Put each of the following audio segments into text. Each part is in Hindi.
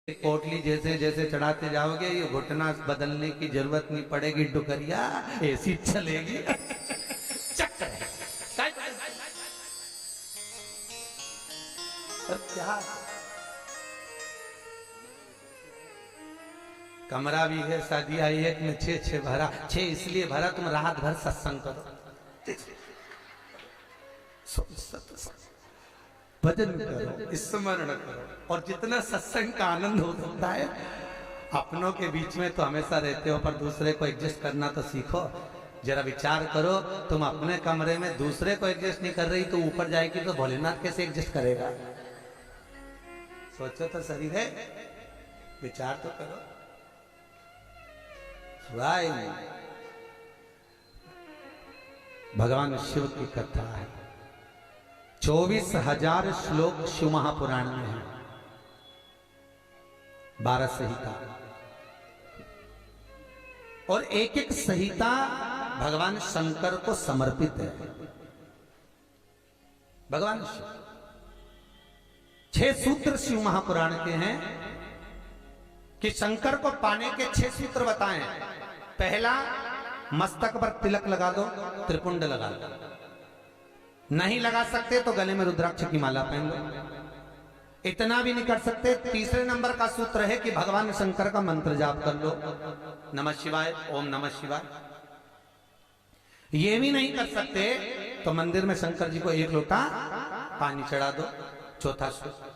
पोटली जैसे जैसे चढ़ाते जाओगे ये घुटना बदलने की जरूरत नहीं पड़ेगी, डुकरिया ऐसी चलेगी। चक्कर क्या कमरा भी है, शादी आई एक में 6 भरा, 6 इसलिए भरा तुम रात भर सत्संग करो, भजन करो, स्मरण करो, और जितना सत्संग का आनंद हो सकता है। अपनों के बीच में तो हमेशा रहते हो, पर दूसरे को एडजस्ट करना तो सीखो। जरा विचार करो, तुम अपने कमरे में दूसरे को एडजस्ट नहीं कर रही तो ऊपर जाएगी तो भोलेनाथ कैसे एडजस्ट करेगा? सोचो तो सही है, विचार तो करो। भगवान शिव की कथा है, 24,000 श्लोक शिव महापुराण में है, 12 संहिता, और एक एक संहिता भगवान शंकर को समर्पित है। भगवान शिव 6 सूत्र शिव महापुराण के हैं कि शंकर को पाने के 6 सूत्र बताएं। पहला, मस्तक पर तिलक लगा दो, त्रिपुंड लगा दो, नहीं लगा सकते तो गले में रुद्राक्ष की माला पहन लो। इतना भी नहीं कर सकते, तीसरे नंबर का सूत्र है कि भगवान शंकर का मंत्र जाप कर लो, नमः शिवाय, ओम नमः शिवाय। ये भी नहीं कर सकते तो मंदिर में शंकर जी को 1 लोटा पानी चढ़ा दो, चौथा सूत्र।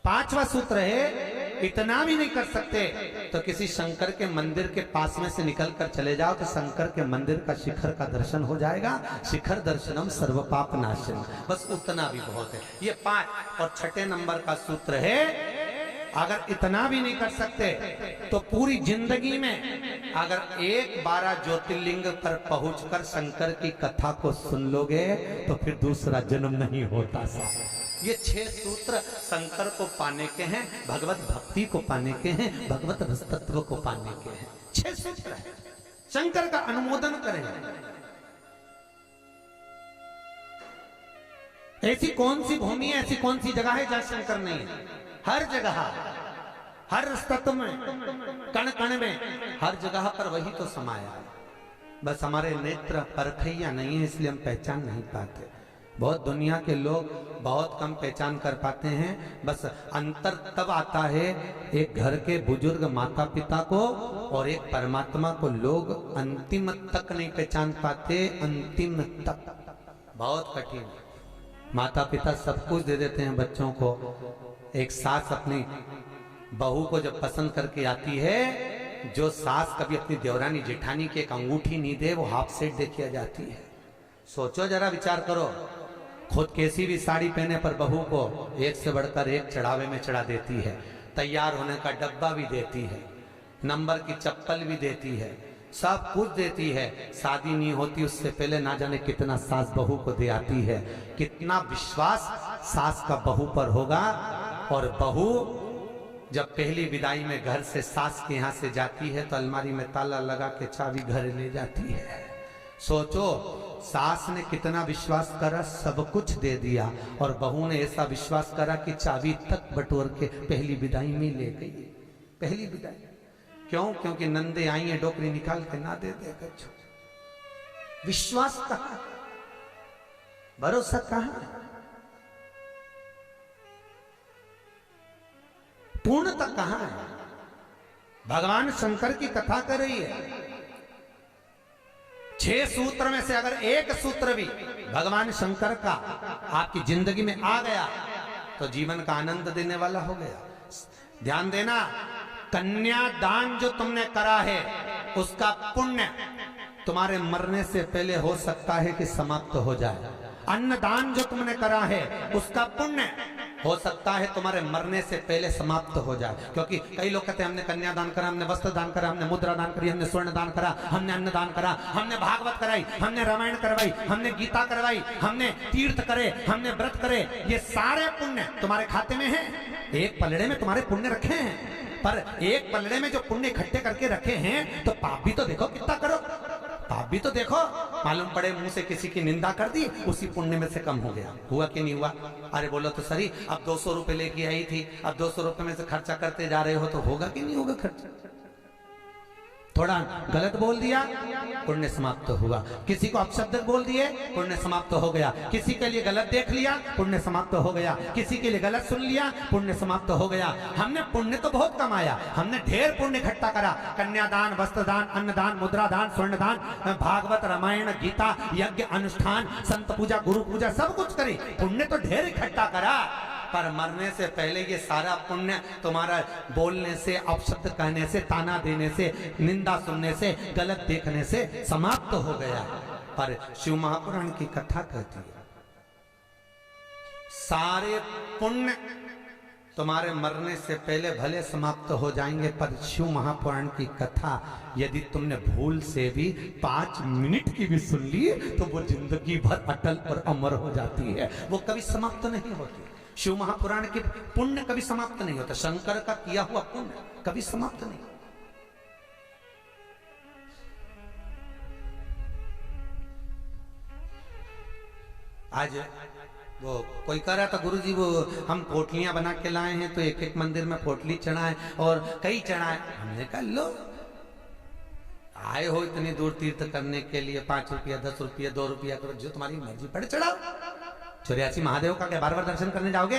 5वां सूत्र है, इतना भी नहीं कर सकते तो किसी शंकर के मंदिर के पास में से निकल कर चले जाओ तो शंकर के मंदिर का शिखर का दर्शन हो जाएगा। शिखर दर्शनम सर्व पाप नाशन, बस उतना भी बहुत है। ये 5। और 6ठे नंबर का सूत्र है, अगर इतना भी नहीं कर सकते तो पूरी जिंदगी में अगर 12 ज्योतिर्लिंग पर पहुंचकर शंकर की कथा को सुन लोगे तो फिर दूसरा जन्म नहीं होता। ये 6 सूत्र शंकर को पाने के हैं, भगवत भक्ति को पाने के हैं, भगवत रसतत्व को पाने के हैं। 6 सूत्र है, शंकर का अनुमोदन करें। ऐसी कौन सी भूमि है, ऐसी कौन सी जगह है जहां शंकर नहीं है? हर जगह, हर रसतत्व में, कण कण में, हर जगह पर वही तो समाया है। बस हमारे नेत्र परखैया नहीं है, इसलिए हम पहचान नहीं पाते। बहुत दुनिया के लोग बहुत कम पहचान कर पाते हैं। बस अंतर तब आता है एक घर के बुजुर्ग माता पिता को और एक परमात्मा को लोग अंतिम तक नहीं पहचान पाते। अंतिम तक बहुत कठिन। माता पिता सब कुछ दे देते हैं बच्चों को। एक सास अपनी बहू को जब पसंद करके आती है, जो सास कभी अपनी देवरानी जेठानी की एक अंगूठी नहीं दे वो हाफ सेट दे के जाती है। सोचो जरा, विचार करो, खुद कैसी भी साड़ी पहने पर बहू को एक से बढ़कर एक चढ़ावे में चढ़ा देती है, तैयार होने का डब्बा भी देती है, नंबर की चप्पल भी देती है, सब कुछ देती है। शादी नहीं होती उससे पहले ना जाने कितना सास बहू को दे आती है। कितना विश्वास सास का बहू पर होगा। और बहू जब पहली विदाई में घर से सास के यहाँ से जाती है तो अलमारी में ताला लगा के चाबी घर ले जाती है। सोचो, सास ने कितना विश्वास करा, सब कुछ दे दिया, और बहू ने ऐसा विश्वास करा कि चाबी तक बटोर के पहली विदाई में ले गई। पहली विदाई क्यों? क्योंकि नंदे आई है, डोकरी निकाल के ना दे दे कर। विश्वास कहाँ, भरोसा कहाँ, पूर्णता कहाँ है? भगवान शंकर की कथा कर रही है। 6 सूत्र में से अगर एक सूत्र भी भगवान शंकर का आपकी जिंदगी में आ गया तो जीवन का आनंद देने वाला हो गया। ध्यान देना, कन्यादान जो तुमने करा है उसका पुण्य तुम्हारे मरने से पहले हो सकता है कि समाप्त हो जाए। अन्नदान जो तुमने करा है उसका पुण्य हो सकता है तुम्हारे मरने से पहले समाप्त हो जाए। क्योंकि कई लोग कहते हैं हमने कन्यादान करा, हमने वस्त्र दान करा, हमने मुद्रा दान करी, हमने स्वर्ण दान करा, हमने अन्न दान करा, हमने भागवत कराई, हमने रामायण करवाई, हमने गीता करवाई, हमने तीर्थ करे, हमने व्रत करे। ये सारे पुण्य तुम्हारे खाते में है। एक पलड़े में तुम्हारे पुण्य रखे हैं, पर एक पलड़े में जो पुण्य इकट्ठे करके रखे हैं तो पाप भी तो देखो कितना करो। पाप भी तो देखो, मालूम पड़े मुंह से किसी की निंदा कर दी, उसी पुण्य में से कम हो गया। हुआ कि नहीं हुआ? अरे बोलो तो सही, अब 200 रुपए लेके आई थी, अब 200 रुपए में से खर्चा करते जा रहे हो, तो होगा कि नहीं होगा खर्चा? थोड़ा गलत बोल दिया, पुण्य समाप्त हुआ। किसी को अपशब्द बोल दिए, पुण्य समाप्त हो गया। किसी के लिए गलत देख लिया, पुण्य समाप्त हो गया। किसी के लिए गलत सुन लिया, पुण्य समाप्त हो गया। हमने पुण्य तो बहुत कमाया, हमने ढेर पुण्य इकट्ठा करा। कन्यादान, वस्त्रदान, अन्नदान, मुद्रादान, स्वर्णदान, भागवत, रामायण, गीता, यज्ञ, अनुष्ठान, संत पूजा, गुरु पूजा, सब कुछ करी, पुण्य तो ढेर इकट्ठा करा। पर मरने से पहले ये सारा पुण्य तुम्हारा बोलने से, अपशब्द कहने से, ताना देने से, निंदा सुनने से, गलत देखने से समाप्त हो गया। पर शिव महापुराण की कथा कहती है सारे पुण्य तुम्हारे मरने से पहले भले समाप्त हो जाएंगे, पर शिव महापुराण की कथा यदि तुमने भूल से भी 5 मिनट की भी सुन ली तो वो जिंदगी भर अटल और अमर हो जाती है, वो कभी समाप्त नहीं होती। शिव महापुराण के पुण्य कभी समाप्त नहीं होता। शंकर का किया हुआ पुण्य कभी समाप्त नहीं। आज वो कोई कह रहा था, गुरुजी वो हम पोटलियां बना के लाए हैं, तो एक एक मंदिर में पोटली चढ़ाए और कई चढ़ाए। हमने कहा लो, आए हो इतनी दूर तीर्थ करने के लिए, 5 रुपया, 10 रुपया, 2 रुपया करो, जो तुम्हारी मर्जी पड़े चढ़ाओ। 84 महादेव का क्या बार-बार दर्शन करने जाओगे?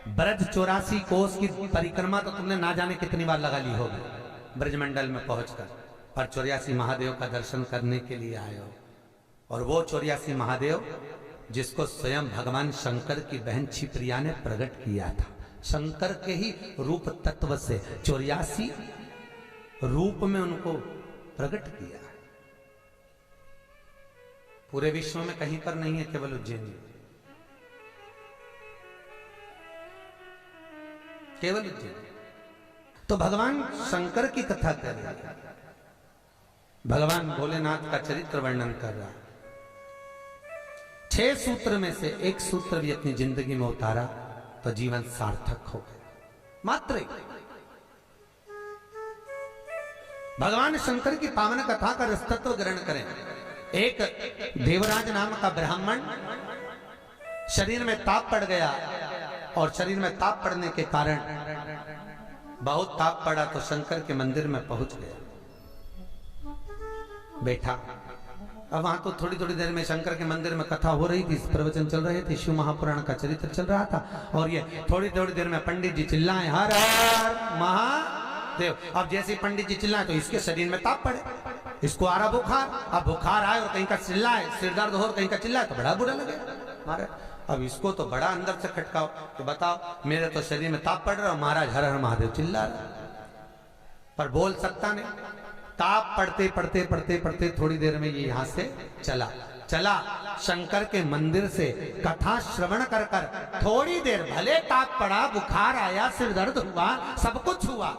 ब्रज 84 कोस की परिक्रमा तो तुमने ना जाने कितनी बार लगा ली होगी ब्रजमंडल में पहुंचकर, पर 84 महादेव का दर्शन करने के लिए आए हो। और वो 84 महादेव जिसको स्वयं भगवान शंकर की बहन छिप्रिया ने प्रकट किया था, शंकर के ही रूप तत्व से 84 रूप में उनको प्रकट किया। पूरे विश्व में कहीं पर नहीं है, केवल उज्जैन में, केवल उज्जैन। तो भगवान शंकर की कथा कर रहा है, भगवान भोलेनाथ का चरित्र वर्णन कर रहा है। 6 सूत्र में से एक सूत्र भी अपनी जिंदगी में उतारा तो जीवन सार्थक हो गया। मात्र भगवान शंकर की पावन कथा का रसतत्व ग्रहण करें। एक देवराज नाम का ब्राह्मण शरीर में ताप पड़ गया, और शरीर में ताप पड़ने के कारण बहुत ताप पड़ा तो शंकर के मंदिर में पहुंच गया, बैठा। अब वहां तो थोड़ी थोड़ी देर में शंकर के मंदिर में कथा हो रही थी, प्रवचन चल रहे थे, शिव महापुराण का चरित्र चल रहा था। और ये थोड़ी थोड़ी देर में पंडित जी चिल्लाए, हर हर महादेव। अब जैसे पंडित जी चिल्लाए तो इसके शरीर में ताप पड़े, इसको आ रहा बुखार। अब बुखार आए और कहीं का चिल्लाए, सिर दर्द हो, कहीं का चिल्लाए तो बड़ा बुरा लगे महाराज। अब इसको तो बड़ा अंदर से खटकाओ तो बताओ, मेरे तो शरीर में ताप पड़ रहा है, महाराज हर हर महादेव चिल्ला रहा, पर बोल सकता नहीं। ताप पड़ते पड़ते पड़ते पड़ते थोड़ी देर में ये यहां से चला शंकर के मंदिर से कथा श्रवण कर कर। थोड़ी देर भले ताप पड़ा, बुखार आया, सिर दर्द हुआ, सब कुछ हुआ,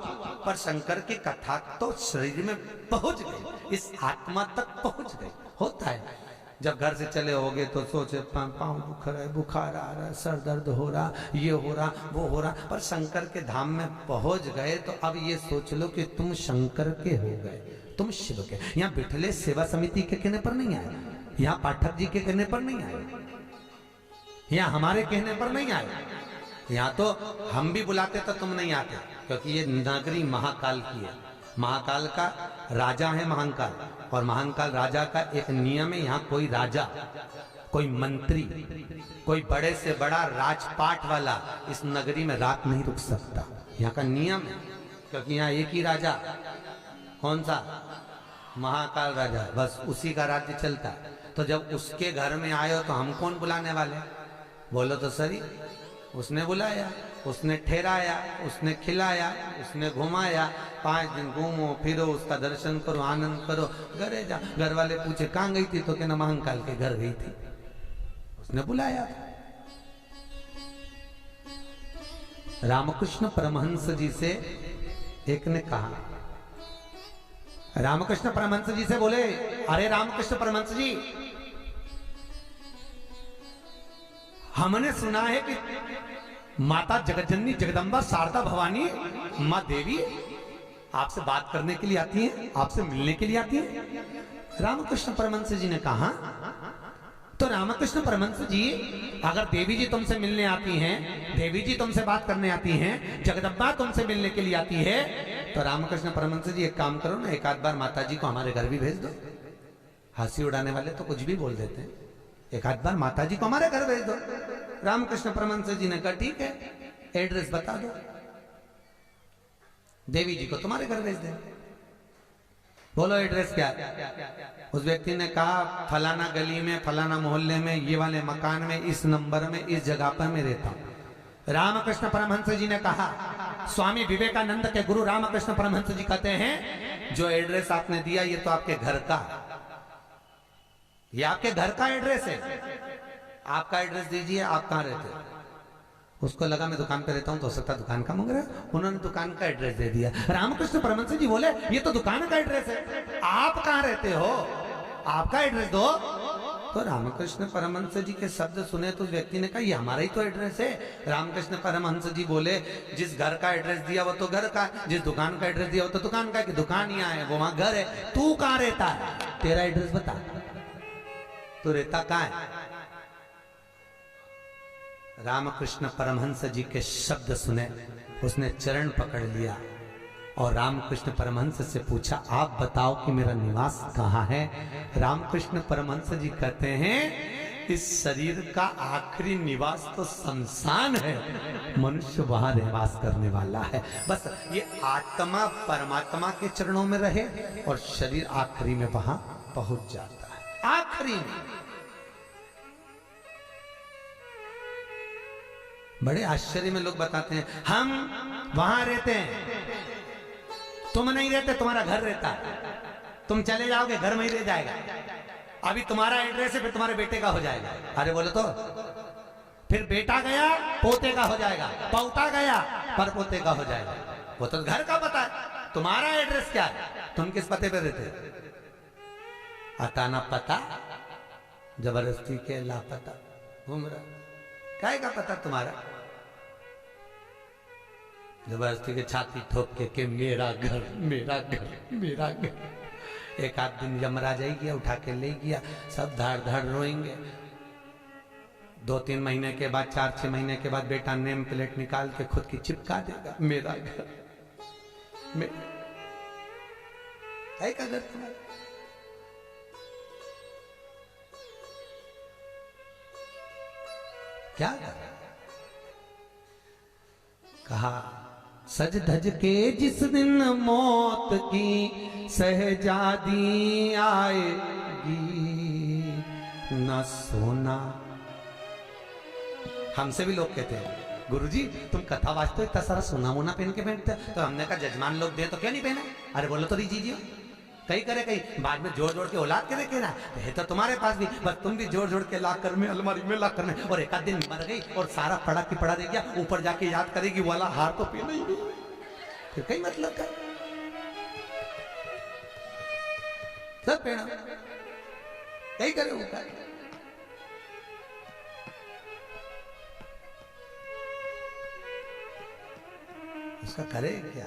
पर शंकर की कथा तो शरीर में पहुंच गई, इस आत्मा तक पहुंच गई। होता है जब घर से चले होगे तो सोचे पाँव दुख रहा है, बुखार आ रहा है, सर दर्द हो रहा, ये हो रहा, वो हो रहा, पर शंकर के धाम में पहुंच गए तो अब ये सोच लो कि तुम शंकर के हो गए, तुम शिव के। यहाँ बिठले सेवा समिति के कहने पर नहीं आए, यहाँ पाठक जी के कहने पर नहीं आए, यहाँ हमारे कहने पर नहीं आए। यहाँ तो हम भी बुलाते तो तुम नहीं आते, क्योंकि ये नगरी महाकाल की है। महाकाल का राजा है महाकाल, और महाकाल राजा का एक नियम है, यहाँ कोई राजा, कोई मंत्री, कोई बड़े से बड़ा राजपाट वाला इस नगरी में रात नहीं रुक सकता। यहाँ का नियम है, क्योंकि यहाँ एक ही राजा, कौन सा? महाकाल राजा, बस उसी का राज्य चलता है। तो जब उसके घर में आए हो तो हम कौन बुलाने वाले? बोलो तो सही। उसने बुलाया, उसने ठहराया, उसने खिलाया, उसने घुमाया, 5 दिन घूमो फिरो, उसका दर्शन करो, आनंद करो, घरे जा। घर वाले पूछे कहाँ गई थी, तो कहना महाकाल के घर गई थी, उसने बुलाया था। रामकृष्ण परमहंस जी से एक ने कहा, रामकृष्ण परमहंस जी से बोले, अरे रामकृष्ण परमहंस जी, हमने सुना है कि माता जगतजननी जगदम्बा शारदा भवानी माँ देवी आपसे बात करने के लिए आती हैं, आपसे मिलने के लिए आती हैं। रामकृष्ण परमहंस जी ने कहा, तो रामकृष्ण परमहंस जी, अगर देवी जी तुमसे मिलने आती हैं, देवी जी तुमसे बात करने आती हैं, जगदम्बा तुमसे मिलने के लिए आती है, तो रामकृष्ण परमहंस जी एक काम करो ना, एक आध बार माता जी को हमारे घर भी भेज दो। हंसी उड़ाने वाले तो कुछ भी बोल देते हैं, एक आध बार माता जी को हमारे घर भेज दो। रामकृष्ण परमहंस जी ने कहा ठीक है, एड्रेस बता दो, देवी जी को तुम्हारे घर भेज दे। बोलो एड्रेस क्या है? उस व्यक्ति ने कहा फलाना गली में, फलाना मोहल्ले में, ये वाले मकान में, इस नंबर में, इस जगह पर मैं रहता हूं। रामकृष्ण परमहंस जी ने कहा, स्वामी विवेकानंद के गुरु रामकृष्ण परमहंस जी कहते हैं, जो एड्रेस आपने दिया ये तो आपके घर का, ये आपके घर का एड्रेस है, आपका एड्रेस दीजिए, आप कहां रहते हो। उसको लगा मैं दुकान पे रहता हूं, तो हो सकता दुकान का मांग रहा है, उन्होंने दुकान का एड्रेस दे दिया। रामकृष्ण परमहंस जी बोले ये तो दुकान का एड्रेस है, आप कहां रहते हो, आपका एड्रेस दो। तो रामकृष्ण परमहंस जी के शब्द सुने तो उस व्यक्ति ने कहा ये हमारा ही तो एड्रेस है। रामकृष्ण परमहंस जी बोले जिस घर का एड्रेस दिया वो तो घर का, जिस दुकान का एड्रेस दिया वो तो दुकान का, कि दुकान यहाँ है वो वहां घर है, तू कहां रहता है, तेरा एड्रेस बता, तू रहता कहां है। रामकृष्ण परमहंस जी के शब्द सुने, उसने चरण पकड़ लिया और रामकृष्ण परमहंस से पूछा आप बताओ कि मेरा निवास कहाँ है। रामकृष्ण परमहंस जी कहते हैं इस शरीर का आखिरी निवास तो शमशान है, मनुष्य वहां निवास करने वाला है। बस ये आत्मा परमात्मा के चरणों में रहे और शरीर आखिरी में वहां पहुंच जाता है, आखिरी में। बड़े आश्चर्य में लोग बताते हैं हम वहां रहते हैं, तुम नहीं रहते, तुम्हारा घर रहता है, तुम चले जाओगे घर में ही रह जाएगा, अभी तुम्हारा एड्रेस है फिर तुम्हारे बेटे का हो जाएगा। अरे बोले तो फिर बेटा गया पोते का हो जाएगा, पौता गया पर पोते का हो जाएगा, वो तो घर का पता है, तुम्हारा एड्रेस क्या है, तुम किस पते पे रहते। अताना पता जबरदस्ती के लापता घूम रहा, काय का पता तुम्हारा, जबरदस्ती के छाती ठोक के मेरा घर मेरा घर मेरा घर। एक आध दिन यमराज आई गया, उठा के ले गया, सब धाड़ धाड़ रोएंगे। 2-3 महीने के बाद, 4-6 महीने के बाद बेटा नेम प्लेट निकाल के खुद की चिपका देगा, मेरा घर काय का घर तुम्हारा। क्या कहा, सज धज के जिस दिन मौत की सहजादी आएगी, न सोना। हमसे भी लोग कहते हैं गुरुजी तुम कथा वाचते हो, इतना सारा सोना मोना पहन के बैठते, तो हमने कहा जजमान लोग दे तो क्यों नहीं पहने। अरे बोलो तो दीजिए, कहीं करे कहीं बाद में जोड़ जोड़ के औलाद के देखे ना, है तो तुम्हारे पास भी, बस तुम भी जोड़ जोड़ के लाकर में अलमारी में लाकर में, और एक आध दिन मर गई और सारा पड़ा की पड़ा दे गया, ऊपर जाके याद करेगी वाला हार तो पीना ही नहीं, फिर कहीं मतलब का सब पीना कहीं करे ऊपर। उसका करे क्या,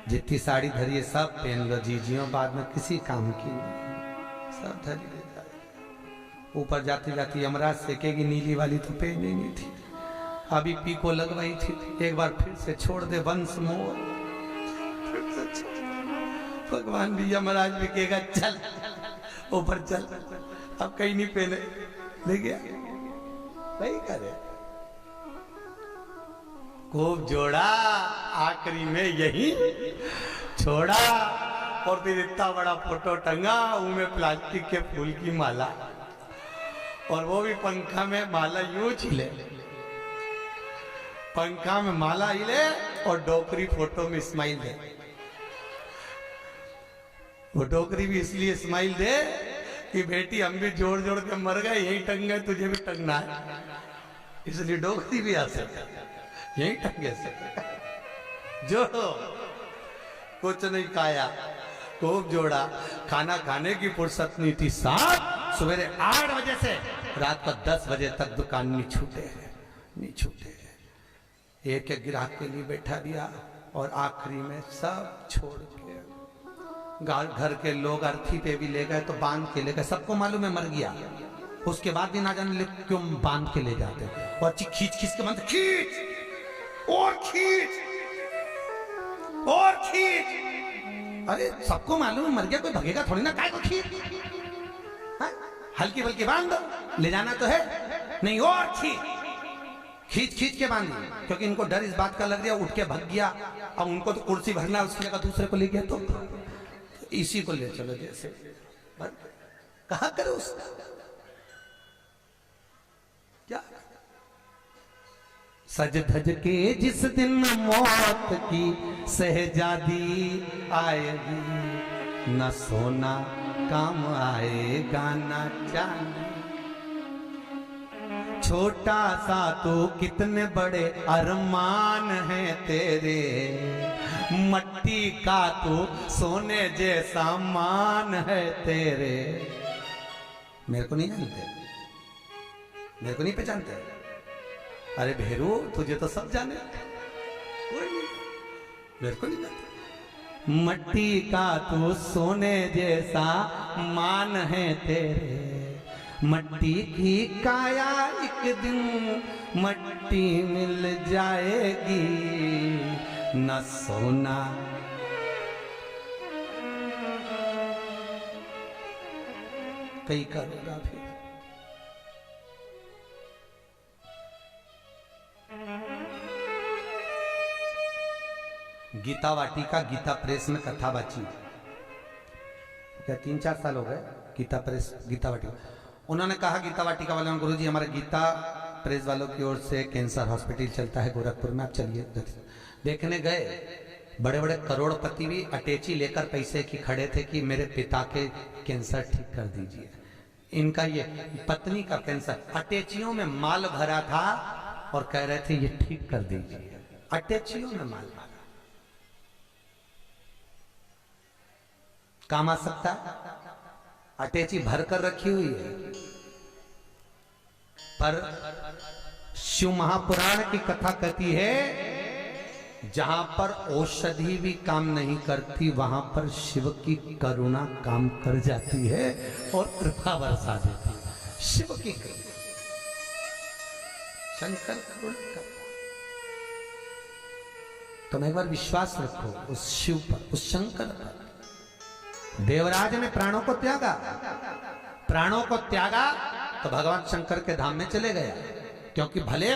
जितनी साड़ी धरी है सब पहन लो जीजियों, बाद में किसी काम की नहीं, सब धरी लेता है। ऊपर जाती जाती यमराज सेकेगी, नीली वाली तो पहनी नहीं थी, अभी पीको लगवाई थी, एक बार फिर से छोड़ दे वंश मोर, भगवान भी यमराज भी कहेगा चल ऊपर चल, अब कहीं नहीं पहने, ले गया वही करे। खूब जोड़ा, आखिरी में यही छोड़ा, और फिर इतना बड़ा फोटो टंगा, उनमें प्लास्टिक के फूल की माला, और वो भी पंखा में माला यूं हिले, पंखा में माला हिले और डोकरी फोटो में स्माइल दे। वो डोकरी भी इसलिए स्माइल दे कि बेटी हम भी जोड़ जोड़ के मर गए, यही टंग गए, तुझे भी टंगना है, इसलिए डोकरी भी आ सकता, यही टंगे से जोड़ो। कुछ नहीं खाया, खूब जोड़ा, खाना खाने की फुर्सत नहीं थी, साथ सवेरे 8 बजे से रात को 10 बजे तक दुकान नहीं छूटे हैं, नहीं छूटे हैं। एक एक ग्राहक के लिए बैठा दिया और आखिरी में सब छोड़ के घर के लोग अर्थी पे भी ले गए तो बांध के ले गए, सबको मालूम है मर गया। उसके बाद भी ना जाने क्यों बांध के ले जाते और खींच खींच के बांध, खींच और खींच और खींच। अरे सबको मालूम है मर गया, कोई भगेगा थोड़ी ना, काय को खींच, हल्की बल्कि बांध दो, ले जाना तो है नहीं, और खींच खींच के बांधी, क्योंकि इनको डर इस बात का लग गया, उठ के भग गया। अब उनको तो कुर्सी भरना, उसकी जगह दूसरे को ले गया तो इसी को ले चलो, जैसे कहा करो उसका क्या। सज धज के जिस दिन मौत की सहजादी आएगी, न सोना काम आएगा न चांदी। छोटा सा तो कितने बड़े अरमान हैं तेरे, मट्टी का तो सोने जैसा मान है तेरे। मेरे को नहीं जानते, मेरे को नहीं पहचानते? अरे भेरू तुझे तो सब जाने, मेरे को नहीं जानते। मट्टी का तो सोने जैसा मान है तेरे, मट्टी की काया एक दिन मट्टी मिल जाएगी, न सोना कई करेगा फिर। गीता वाटिका गीता प्रेस में कथा बची क्या 3-4 साल हो गए, गीता प्रेस गीता वाटिका। उन्होंने कहा गीता वाटिका वाले, गुरु जी हमारे गीता प्रेस वालों की ओर से कैंसर हॉस्पिटल चलता है गोरखपुर में, आप चलिए। देखने गए, बड़े बड़े करोड़पति भी अटैची लेकर पैसे की खड़े थे कि मेरे पिता के कैंसर ठीक कर दीजिए। इनका ये पत्नी का कैंसर, अटैचियों में माल भरा था और कह रहे थे ये ठीक कर दीजिए, अटैचियों में माल भरा। काम आ सकता है, अटैची भर कर रखी हुई है, पर शिव महापुराण की कथा कहती है जहां पर औषधि भी काम नहीं करती वहां पर शिव की करुणा काम कर जाती है और कृपा बरसा देती है। शिव की करुणा, शंकर करुणा करता। तुम एक बार विश्वास रखो उस शिव पर, उस शंकर पर। देवराज ने प्राणों को त्यागा, प्राणों को त्यागा तो भगवान शंकर के धाम में चले गया, क्योंकि भले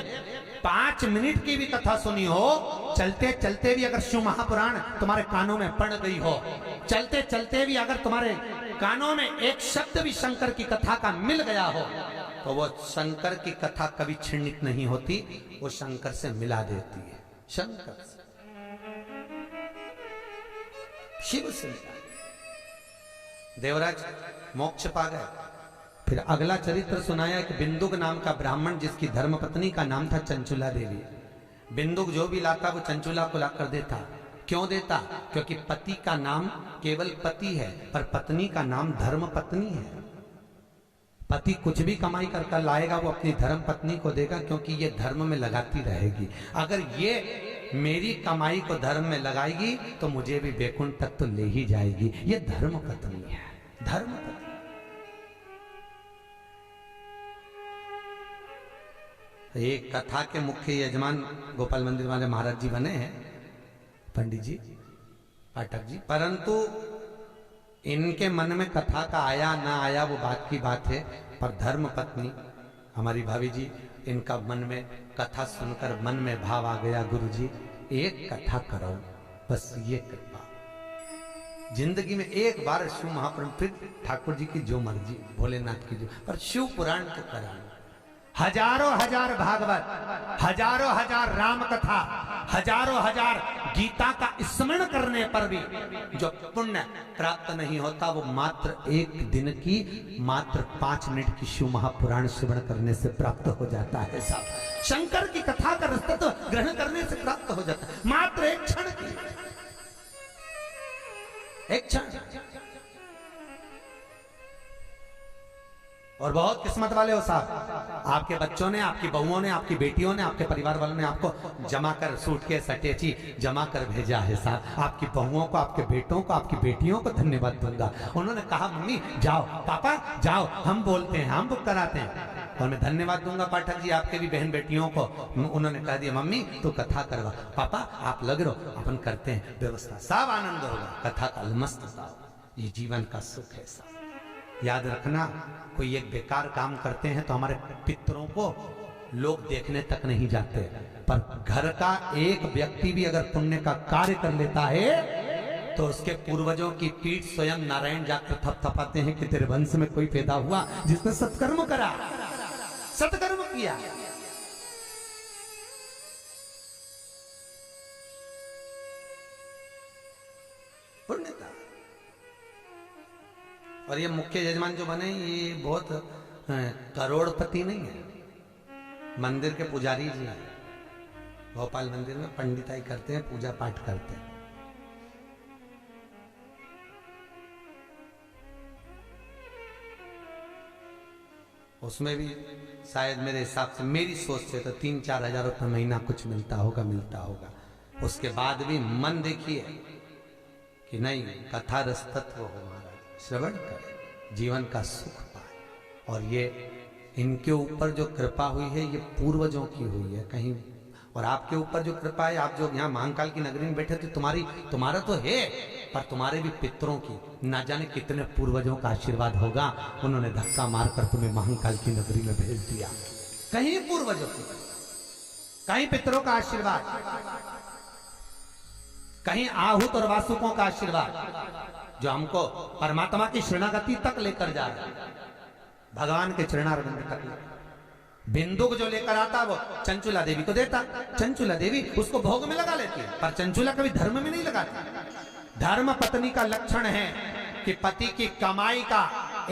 5 मिनट की भी कथा सुनी हो, चलते चलते भी अगर शिव महापुराण तुम्हारे कानों में पड़ गई हो, चलते चलते भी अगर तुम्हारे कानों में एक शब्द भी शंकर की कथा का मिल गया हो, तो वो शंकर की कथा कभी छिन्नित नहीं होती, वो शंकर से मिला देती है। शंकर से, शिव से मिला। देवराज मोक्ष पा गए। फिर अगला चरित्र सुनाया कि बिंदुक नाम का ब्राह्मण जिसकी धर्मपत्नी का नाम था चंचुला देवी। बिंदुक जो भी लाता वो चंचुला को लाकर देता। क्यों देता? क्योंकि पति का नाम केवल पति है, पर पत्नी का नाम धर्म पत्नी है। पति कुछ भी कमाई कर लाएगा वो अपनी धर्म पत्नी को देगा, क्योंकि ये धर्म में लगाती रहेगी। अगर ये मेरी कमाई को धर्म में लगाएगी तो मुझे भी बैकुंठ तक तो ले ही जाएगी। ये धर्म पत्नी है, धर्म पत्नी। एक कथा के मुख्य यजमान गोपाल मंदिर वाले महाराज जी बने हैं, पंडित जी, पाठक जी, परंतु इनके मन में कथा का आया ना आया वो बात की बात है, पर धर्म पत्नी हमारी भाभी जी, इनका मन में कथा सुनकर मन में भाव आ गया, गुरु जी एक कथा करो, बस ये कृपा। जिंदगी में एक बार शिव महापुराण, फिर ठाकुर जी की जो मर्जी, भोलेनाथ की जो, पर शिव पुराण तो करा। हजारों हजार भागवत, हजारों हजार राम कथा, हजारों हजार गीता का स्मरण करने पर भी जो पुण्य प्राप्त नहीं होता वो मात्र एक दिन की, मात्र 5 मिनट की शिव महापुराण श्रवण करने से प्राप्त हो जाता है। साहब शंकर की कथा का रसतत्व ग्रहण करने से प्राप्त हो जाता है, मात्र एक क्षण की, एक क्षण। और बहुत किस्मत वाले हो साहब, आपके बच्चों ने, आपकी बहुओं ने, आपकी बेटियों ने, आपके परिवार वालों ने आपको जमा कर सूटकेस अटैची जमा कर भेजा है साहब। आपकी बहुओं को, आपके बेटों को, आपकी बेटियों को धन्यवाद दूंगा। उन्होंने कहा मम्मी जाओ, पापा जाओ, हम बोलते हैं, हम बुक कराते हैं। और मैं धन्यवाद दूंगा पाठक जी आपके भी बहन बेटियों को। उन्होंने कह दिया मम्मी तू कथा करवा, पापा आप लग रहो, अपन करते हैं व्यवस्था, सब आनंद होगा, कथा का मस्त साहब। ये जीवन का सुख है साहब। याद रखना, कोई एक बेकार काम करते हैं तो हमारे पितरों को लोग देखने तक नहीं जाते, पर घर का एक व्यक्ति भी अगर पुण्य का कार्य कर लेता है तो उसके पूर्वजों की पीठ स्वयं नारायण जाकर थपथपाते हैं कि तेरे वंश में कोई पैदा हुआ जिसने सत्कर्म करा, सत्कर्म किया। पुण्यता। और ये मुख्य यजमान जो बने ये बहुत करोड़पति नहीं है, मंदिर के पुजारी जी हैं। भोपाल मंदिर में पंडिताई करते हैं, पूजा पाठ करते हैं। उसमें भी शायद मेरे हिसाब से, मेरी सोच से तो 3-4 हजार रुपये महीना कुछ मिलता होगा। उसके बाद भी मन देखिए कि नहीं, कथा रस तत्व हो महाराज, श्रवण करें, जीवन का सुख पाए। और ये इनके ऊपर जो कृपा हुई है ये पूर्वजों की हुई है कहीं। और आपके ऊपर जो कृपा है, आप जो यहाँ महाकाल की नगरी में बैठे थे, तुम्हारा तो है, पर तुम्हारे भी पितरों की ना जाने कितने पूर्वजों का आशीर्वाद होगा। उन्होंने धक्का मारकर तुम्हें महाकाल की नगरी में भेज दिया। कहीं पूर्वजों की, कहीं पितरों का आशीर्वाद, कहीं आहूत और वासुकों का आशीर्वाद जो हमको परमात्मा की शरणागति तक लेकर जा रहा है, भगवान के चरणारविंद तक। बिंदु को जो लेकर आता वो चंचुला देवी को देता, चंचुला देवी उसको भोग में लगा लेती है, पर चंचुला कभी धर्म में नहीं लगाती। धर्म पत्नी का लक्षण है कि पति की कमाई का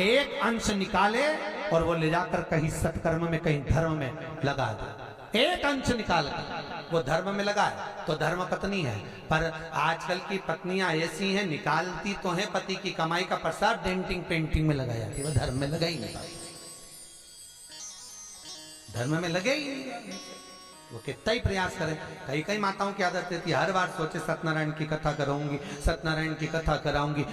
एक अंश निकाले और वो ले जाकर कहीं सत्कर्म में, कहीं धर्म में लगा दे। एक अंश निकाल कर वो धर्म में लगाए तो धर्म पत्नी है। पर आजकल की पत्नियां ऐसी हैं, निकालती तो है पति की कमाई का प्रसाद, डेंटिंग पेंटिंग में लगाया, वो धर्म में लगा ही नहीं, धर्म में लगे ही नहीं। वो कितना ही प्रयास करें। कई माताओं की आदत रहती है, हर बार सोचे सत्यनारायण की कथा कराऊंगी, सत्यनारायण की कथा कराऊंगी,